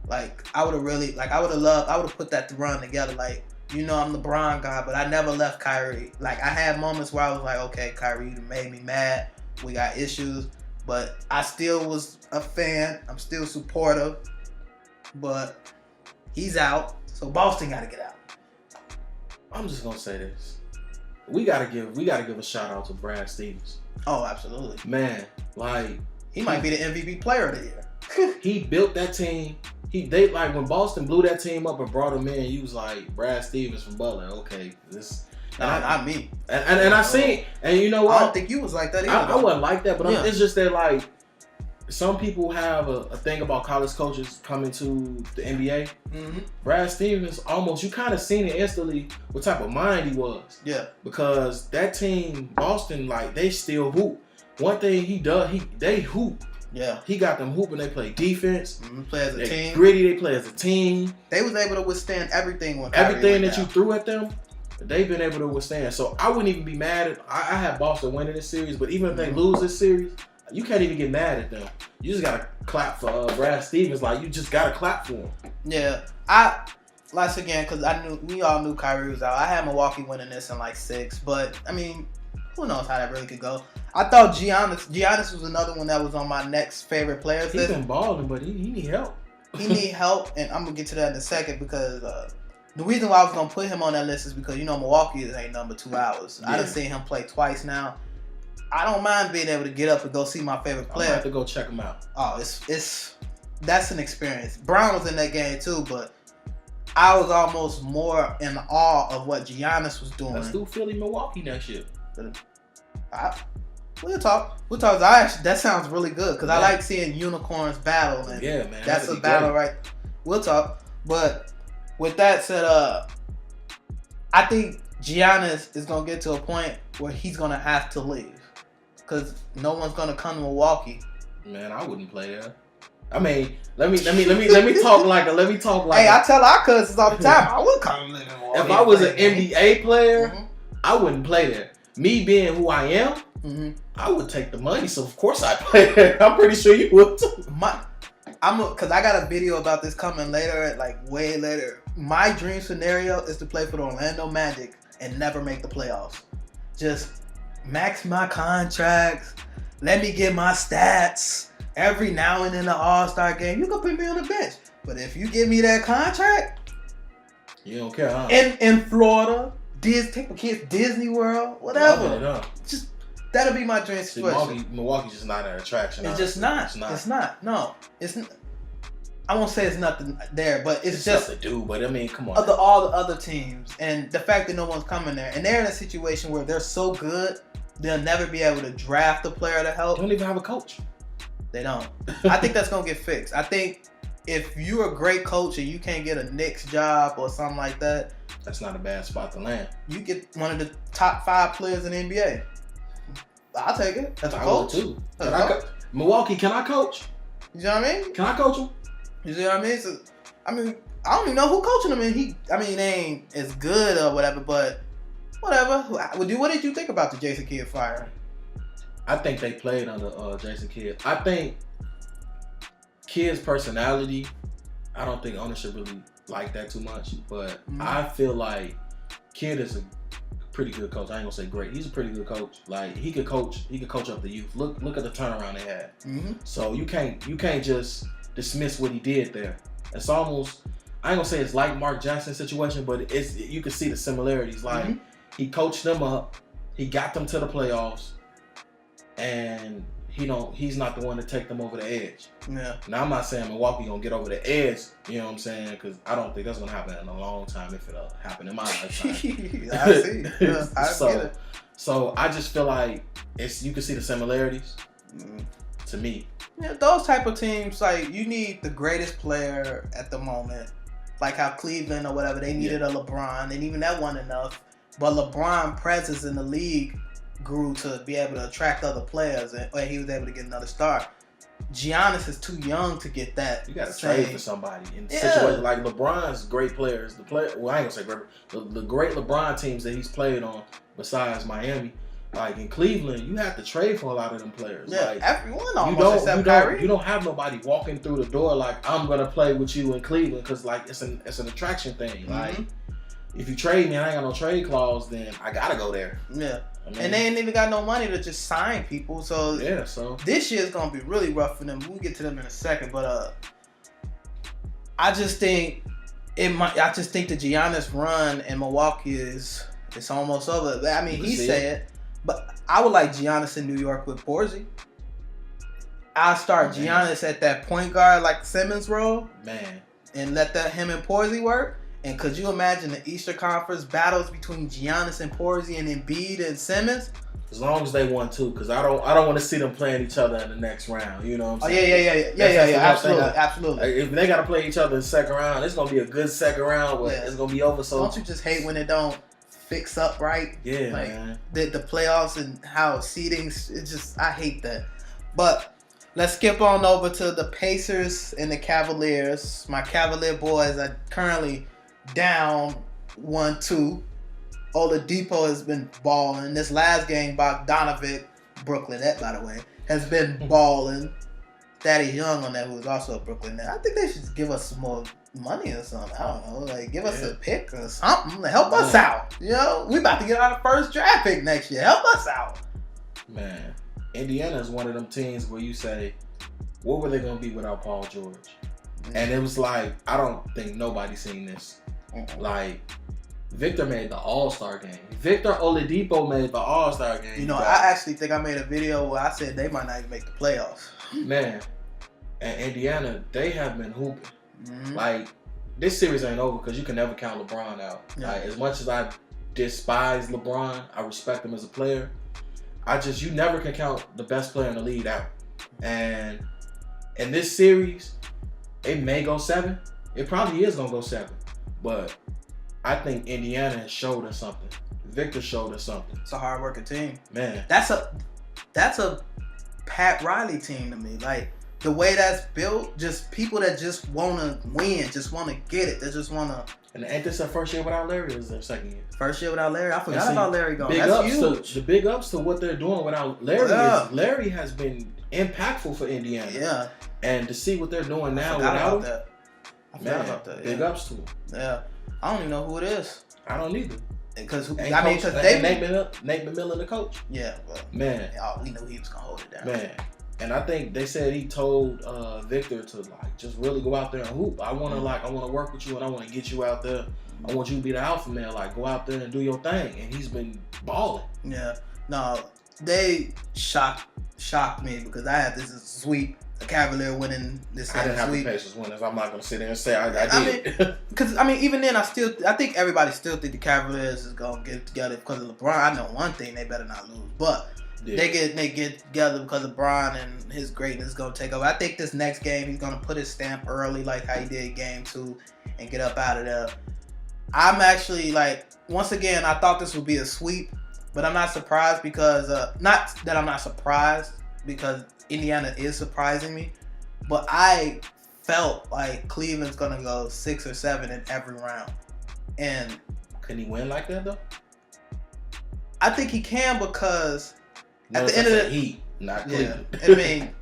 Like, I would have put that run together. Like, I'm LeBron guy, but I never left Kyrie. Like, I had moments where I was like, okay, Kyrie, you made me mad. We got issues. But I still was a fan. I'm still supportive. But he's out. So Boston got to get out. I'm just going to say this. We got to give a shout out to Brad Stevens. Oh, absolutely. Man, like he might be the MVP player of the year. He built that team. When Boston blew that team up and brought him in, he was like Brad Stevens from Butler. Okay, this not me. And I seen, and you know what? I don't think you was like that either. I wasn't like that, but it's just that like some people have a thing about college coaches coming to the NBA. Mm-hmm. Brad Stevens you kind of seen it instantly what type of mind he was. Yeah. Because that team, Boston, like they still hoop. One thing he does, they hoop. Yeah. He got them hooping. They play defense. Play as a team. Gritty. They play as a team. They was able to withstand everything when Kyrie everything went that down. you threw at them. They've been able to withstand. So I wouldn't even be mad at. I had Boston winning this series, but even if they lose this series, you can't even get mad at them. You just gotta clap for Brad Stevens. Like, you just gotta clap for him. Yeah, once again, because we all knew Kyrie was out. I had Milwaukee winning this in like 6, but I mean, who knows how that really could go. I thought Giannis was another one that was on my next favorite players list. He's been balling, but he need help. He need help, and I'm gonna get to that in a second because the reason why I was gonna put him on that list is because Milwaukee ain't number 2 hours. Yeah. I done seen him play twice now. I don't mind being able to get up and go see my favorite player. I have to go check him out. Oh, that's an experience. Brown was in that game too, but I was almost more in awe of what Giannis was doing. Let's do Philly, Milwaukee next year. We'll talk. That sounds really good because I like seeing unicorns battle. And yeah, man. That's a battle, right? We'll talk. But with that said, I think Giannis is gonna get to a point where he's gonna have to leave because no one's gonna come to Milwaukee. Man, I wouldn't play there. I mean, let me talk like Hey, I tell our cousins all the time, I would come live in Milwaukee. If I was an NBA player, I wouldn't play there. Me being who I am, I would take the money, so of course I'd play there. I'm pretty sure you would too. Because I got a video about this coming later, like way later. My dream scenario is to play for the Orlando Magic and never make the playoffs. Just max my contracts, let me get my stats. Every now and then the All-Star game, you can put me on the bench. But if you give me that contract, you don't care, huh? In Florida, take my kids Disney World, whatever. Just that'll be my dream situation. Milwaukee's just not an attraction. It's just not. It's not. No, it's not. I won't say it's nothing there, but it's just stuff to do. But I mean, come on. All the other teams, and the fact that no one's coming there, and they're in a situation where they're so good, they'll never be able to draft a player to help. They don't even have a coach. They don't. I think that's gonna get fixed. I think if you're a great coach and you can't get a Knicks job or something like that, that's not a bad spot to land. You get one of the top 5 players in the NBA. I'll take it. That's a coach. Too. Milwaukee, can I coach? You know what I mean? Can I coach him? You see what I mean? So, I don't even know who coaching him, and they ain't as good or whatever. But whatever. What did you think about the Jason Kidd firing? I think they played under Jason Kidd. I think Kidd's personality, I don't think ownership really liked that too much. But I feel like Kidd is a pretty good coach. I ain't gonna say great. He's a pretty good coach. Like he could coach up the youth. Look at the turnaround they had. So you can't just dismiss what he did there. It's almost, I ain't gonna say it's like Mark Jackson's situation, but you can see the similarities. Like he coached them up, he got them to the playoffs. And he's not the one to take them over the edge. Yeah. Now I'm not saying Milwaukee gonna get over the edge. You know what I'm saying? Because I don't think that's gonna happen in a long time if it'll happen in my lifetime. I see. Yeah, I get it. So I just feel like you can see the similarities to me. Yeah, those type of teams, like you need the greatest player at the moment, like how Cleveland or whatever they needed a LeBron, and even that wasn't enough. But LeBron presence in the league grew to be able to attract other players, and he was able to get another star. Giannis is too young to get that. You got to trade for somebody in situations like LeBron's great players. I ain't gonna say great. The great LeBron teams that he's played on, besides Miami, like in Cleveland, you have to trade for a lot of them players. Yeah, like, everyone almost except Kyrie. You don't have nobody walking through the door like I'm gonna play with you in Cleveland because like it's an attraction thing. Like if you trade me and I ain't got no trade clause, then I gotta go there. Yeah. And they ain't even got no money to just sign people. So this year's gonna be really rough for them. We'll get to them in a second. But I just think the Giannis run in Milwaukee it's almost over. I mean, he said, but I would like Giannis in New York with Porzingis. I'll start Giannis at that point guard like Simmons role, and let him and Porzingis work. And could you imagine the Eastern Conference battles between Giannis and Porzingis and Embiid and Simmons? As long as they won too, because I don't want to see them playing each other in the next round. You know what I'm saying? Absolutely. Like, if they got to play each other in the second round, it's gonna be a good second round. But it's gonna be over. So don't you just hate when it don't fix up right? Yeah, like man. The playoffs and how seedings. It's just I hate that. But let's skip on over to the Pacers and the Cavaliers. My Cavalier boys are currently down 1-2. Oladipo has been balling. This last game, Bogdanovic, Brooklyn, that by the way, has been balling. Thaddeus Young on that, who is also a Brooklyn net. I think they should give us some more money or something. I don't know, like give us a pick or something to help us out. You know, we about to get our first draft pick next year. Help us out. Man, Indiana is one of them teams where you say, what were they going to be without Paul George? And it was like, I don't think nobody seen this. Like, Victor made the All-Star game. Victor Oladipo made the All-Star game. You know, I actually think I made a video where I said they might not even make the playoffs. Man, and Indiana, they have been hooping. Like, this series ain't over because you can never count LeBron out. Like, as much as I despise LeBron, I respect him as a player. You never can count the best player in the league out. And in this series, it may go 7. It probably is gonna go 7. But I think Indiana has showed us something. Victor showed us something. It's a hard-working team. Man. That's a Pat Riley team to me. Like, the way that's built, just people that just want to win, just want to get it. They just want to. And ain't this their first year without Larry, or is their second year? First year without Larry? I forgot about Larry going. That's huge. The big ups to what they're doing without Larry is Larry has been impactful for Indiana. Yeah. And to see what they're doing now without him. I forgot about that. Big ups to him. Yeah. I don't even know who it is. I don't either. Because Nate McMillan, the coach. Yeah, but man, we knew he was gonna hold it down. Man, and I think they said he told Victor to like just really go out there and hoop. I want to work with you and I want to get you out there. I want you to be the alpha man. Like go out there and do your thing. And he's been balling. Yeah, no, they shocked me because I had this sweep. A Cavalier winning this I didn't have sweep. the Pacers winning. I'm not gonna sit there and say I did. Because even then, I think everybody still think the Cavaliers is gonna get together because of LeBron. I know one thing: they better not lose. But they get together because of LeBron and his greatness is gonna take over. I think this next game he's gonna put his stamp early, like how he did Game 2, and get up out of there. I'm actually once again, I thought this would be a sweep, but I'm not surprised because not that I'm not surprised because Indiana is surprising me, but I felt like Cleveland's gonna go 6 or 7 in every round. And can he win like that though? I think he can because at the end of the Heat, not Cleveland. I mean,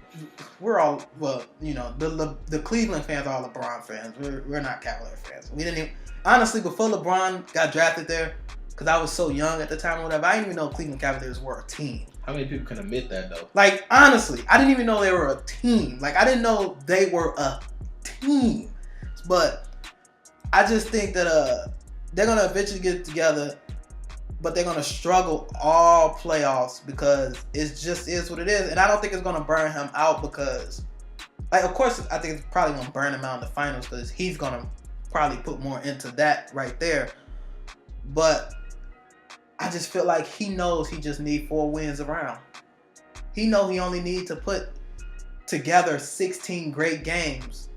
we're all the Cleveland fans are all LeBron fans. We're not Cavalier fans. We didn't even honestly before LeBron got drafted there because I was so young at the time or whatever. I didn't even know Cleveland Cavaliers were a team. How many people can admit that though? Like honestly, I didn't even know they were a team. Like I didn't know they were a team. But I just think that they're gonna eventually get together, but they're gonna struggle all playoffs because it just is what it is. And I don't think it's gonna burn him out because, of course, I think it's probably gonna burn him out in the finals because he's gonna probably put more into that right there. But I just feel like he knows he just need 4 wins around. He know he only need to put together 16 great games.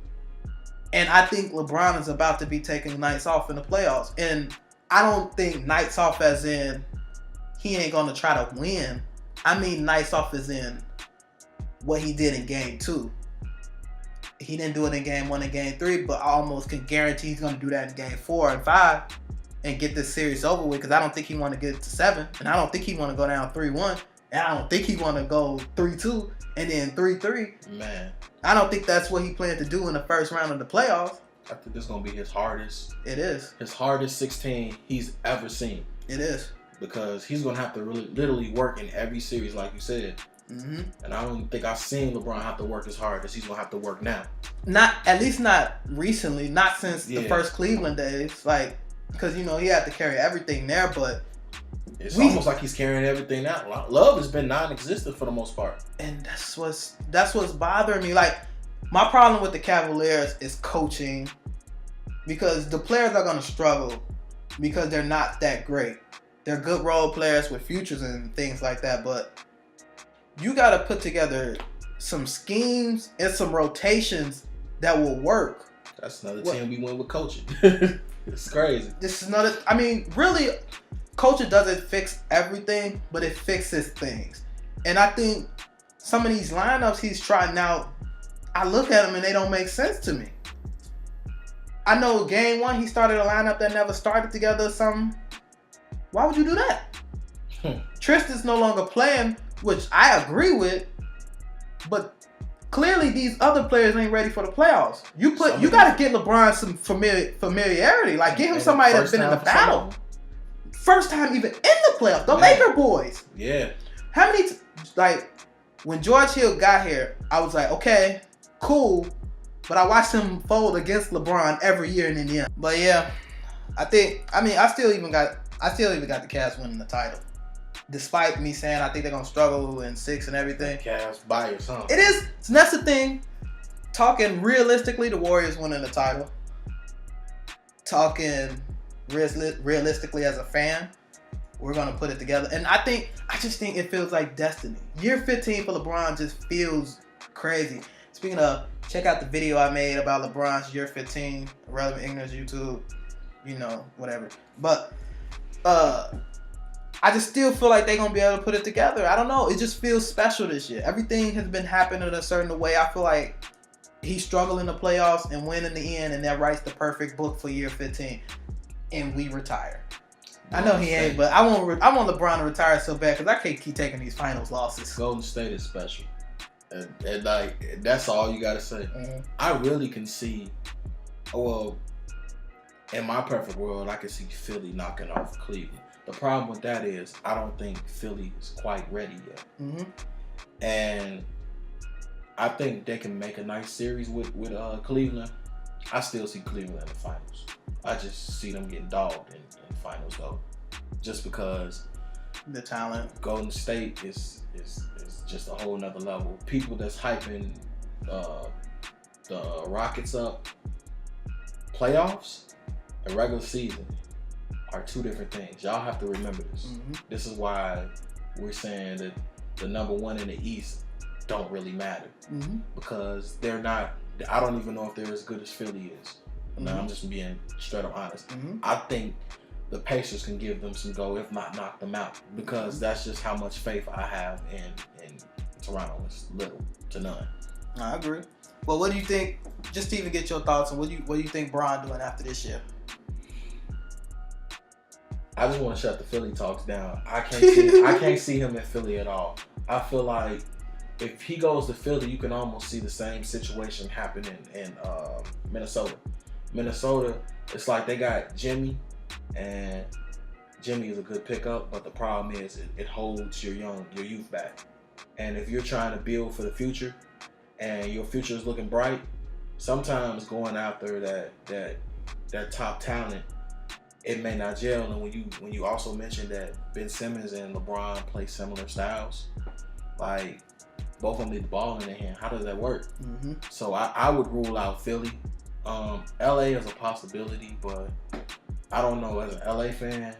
And I think LeBron is about to be taking nights off in the playoffs. And I don't think nights off as in he ain't going to try to win. I mean nights off as in what he did in Game 2. He didn't do it in Game 1 and Game 3, but I almost can guarantee he's going to do that in Game 4 and 5. And get this series over with because I don't think he want to get to 7, and I don't think he want to go down 3-1, and I don't think he want to go 3-2 and then 3-3. Man, I don't think that's what he planned to do in the first round of the playoffs. I think this is gonna be his hardest. It is his hardest 16 he's ever seen. It is because he's gonna have to literally work in every series, like you said. Mm-hmm. And I don't think I've seen LeBron have to work as hard as he's gonna have to work now. At least not recently, not since the first Cleveland days, because he had to carry everything there, but it's almost like he's carrying everything out. Love has been non-existent for the most part, and that's what's bothering me. Like my problem with the Cavaliers is coaching, because the players are gonna struggle because they're not that great. They're good role players with futures and things like that, but you got to put together some schemes and some rotations that will work. That's another team we went with coaching. It's crazy. This is another. I mean, really, coaching doesn't fix everything, but it fixes things. And I think some of these lineups he's trying out, I look at them and they don't make sense to me. I know game 1 he started a lineup that never started together or something. Why would you do that? Tristan's no longer playing, which I agree with, but clearly these other players ain't ready for the playoffs. You got to get LeBron some familiarity. Like, get him somebody that's been in the battle. First time even in the playoffs. The Laker boys. Yeah. How many, when George Hill got here, I was like, okay, cool. But I watched him fold against LeBron every year in Indiana. But yeah, I still even got the Cavs winning the title. Despite me saying I think they're going to struggle in 6 and everything. Cavs by or something. It is. So that's the thing. Talking realistically, the Warriors winning the title. Talking realistically as a fan, we're going to put it together. And I just think it feels like destiny. Year 15 for LeBron just feels crazy. Speaking of, check out the video I made about LeBron's year 15, Relevant Ignorance YouTube, whatever. But I just still feel like they're going to be able to put it together. I don't know. It just feels special this year. Everything has been happening in a certain way. I feel like he's struggling in the playoffs and win in the end, and that writes the perfect book for year 15. And we retire. I know he ain't, but I want LeBron to retire so bad because I can't keep taking these finals losses. Golden State is special. And that's all you got to say. Mm-hmm. I really can see, in my perfect world, I can see Philly knocking off Cleveland. The problem with that is I don't think Philly is quite ready yet. Mm-hmm. And I think they can make a nice series with Cleveland. I still see Cleveland in the finals. I just see them getting dogged in the finals, though. Just because the talent. Golden State is just a whole nother level. People that's hyping the Rockets up, playoffs and regular season are two different things. Y'all have to remember this. Mm-hmm. This is why we're saying that the number 1 in the East don't really matter. Mm-hmm. Because they're not. I don't even know if they're as good as Philly is. Mm-hmm. Now I'm just being straight up honest. Mm-hmm. I think the Pacers can give them some go, if not knock them out, because that's just how much faith I have in Toronto. It's little to none. I agree. Well, what do you think? Just to even get your thoughts on what do you think Bron doing after this year? I just want to shut the Philly talks down. I can't see him in Philly at all. I feel like if he goes to Philly, you can almost see the same situation happening in Minnesota. Minnesota, it's like they got Jimmy, and Jimmy is a good pickup, but the problem is it holds your youth back. And if you're trying to build for the future, and your future is looking bright, sometimes going after that top talent, it may not gel. And when you also mentioned that Ben Simmons and LeBron play similar styles, like both of them need the ball in their hand. How does that work? Mm-hmm. So I would rule out Philly. LA is a possibility, but I don't know. As an LA fan,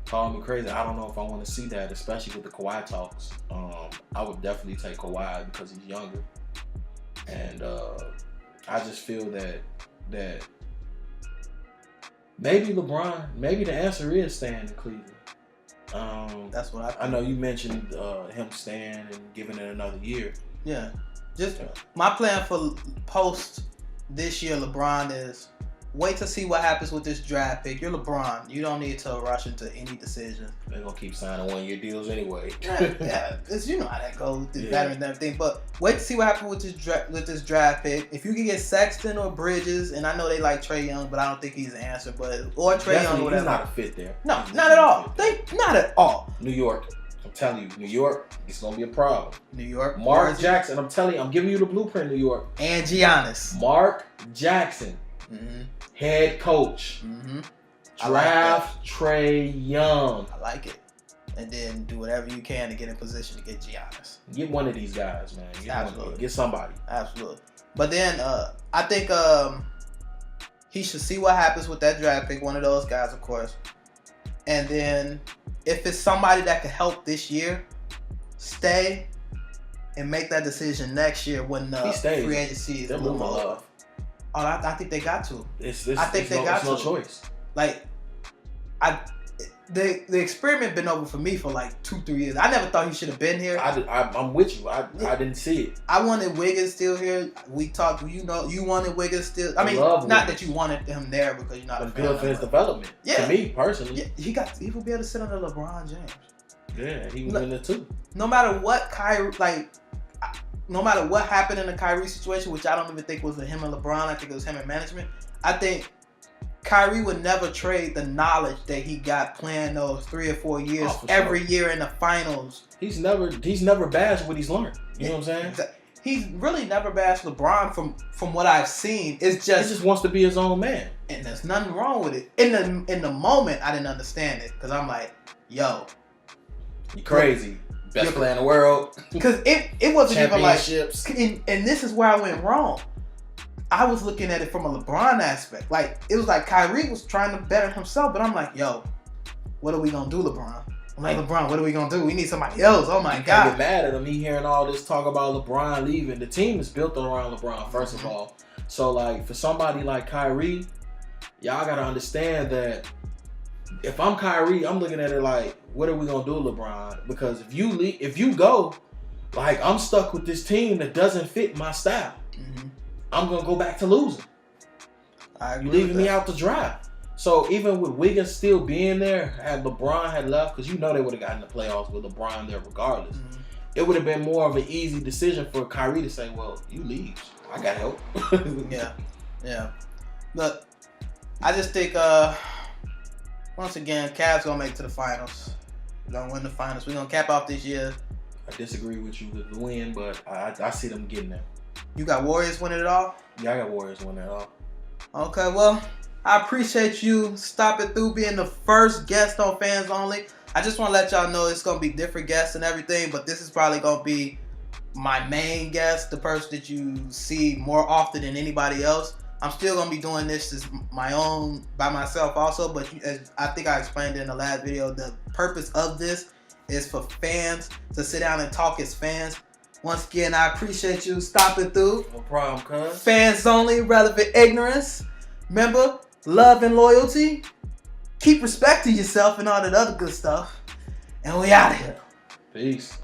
call me crazy, I don't know if I want to see that, especially with the Kawhi talks. I would definitely take Kawhi because he's younger, and I just feel that maybe LeBron, maybe the answer is staying in Cleveland. That's what I think. I know you mentioned him staying and giving it another year. Yeah. Just my plan for post this year, LeBron, is wait to see what happens with this draft pick. You're LeBron. You don't need to rush into any decisions. They're going to keep signing one-year deals anyway. Yeah. You know how that goes with the veterans and everything. But wait to see what happens with this draft pick. If you can get Sexton or Bridges, and I know they like Trae Young, but I don't think he's the answer. Or Trae Young or whatever. He's not a fit there. No, not at all. Not at all. New York. I'm telling you, New York, it's going to be a problem. New York. Mark Jackson, I'm telling you, I'm giving you the blueprint, New York. And Giannis. Mark Jackson. Mm-hmm. Head coach. Mm-hmm. Draft Trae Young. I like it. And then do whatever you can to get in position to get Giannis. Get one of these guys, man. Absolutely. Get somebody. Absolutely. But then I think he should see what happens with that draft pick, one of those guys, of course. And then if it's somebody that could help this year, stay and make that decision next year when the free agency is a little more love. Oh, I think they got to. I think they got to. No choice. Like, the experiment been over for me for like 2-3 years. I never thought he should have been here. I'm with you. I didn't see it. I wanted Wiggins still here. We talked. You wanted Wiggins still. I mean, not that you wanted him there because you're not a fan. Good for his development. Yeah. To me personally. Yeah, he will be able to sit under LeBron James. Yeah, he was in there too. No matter what no matter what happened in the Kyrie situation, which I don't even think was him and LeBron, I think it was him and management. I think Kyrie would never trade the knowledge that he got playing those 3 or 4 years every year in the finals. He's never bashed what he's learned. You know what I'm saying? He's really never bashed LeBron from what I've seen. It's just he just wants to be his own man, and there's nothing wrong with it. In the moment, I didn't understand it because I'm like, yo, you crazy. Best player in the world. Because it wasn't even like, and this is where I went wrong. I was looking at it from a LeBron aspect. Like, it was like Kyrie was trying to better himself, but I'm like, yo, what are we going to do, LeBron? I'm like, LeBron, what are we going to do? We need somebody else. Oh, my God. I get mad at him. He hearing all this talk about LeBron leaving. The team is built around LeBron, first of all. So, like, for somebody like Kyrie, y'all got to understand that if I'm Kyrie, I'm looking at it like, what are we going to do, LeBron? Because if you go, like, I'm stuck with this team that doesn't fit my style. Mm-hmm. I'm going to go back to losing. You leaving me out to dry. So even with Wiggins still being there, had LeBron had left, because you know they would have gotten the playoffs with LeBron there regardless. Mm-hmm. It would have been more of an easy decision for Kyrie to say, well, you leave. I got help. Yeah. Look, I just think, once again, Cavs going to make it to the finals. We're going to win the finals. We're going to cap off this year. I disagree with you with the win, but I see them getting there. You got Warriors winning it all? Yeah, I got Warriors winning it all. Okay, well, I appreciate you stopping through, being the first guest on Fans Only. I just want to let y'all know it's going to be different guests and everything, but this is probably going to be my main guest, the person that you see more often than anybody else. I'm still going to be doing this as my own, by myself also, but as I think I explained in the last video, the purpose of this is for fans to sit down and talk as fans. Once again, I appreciate you stopping through. No problem, cuz. Fans Only, relevant ignorance. Remember, love and loyalty. Keep respecting yourself and all that other good stuff. And we out of here. Peace.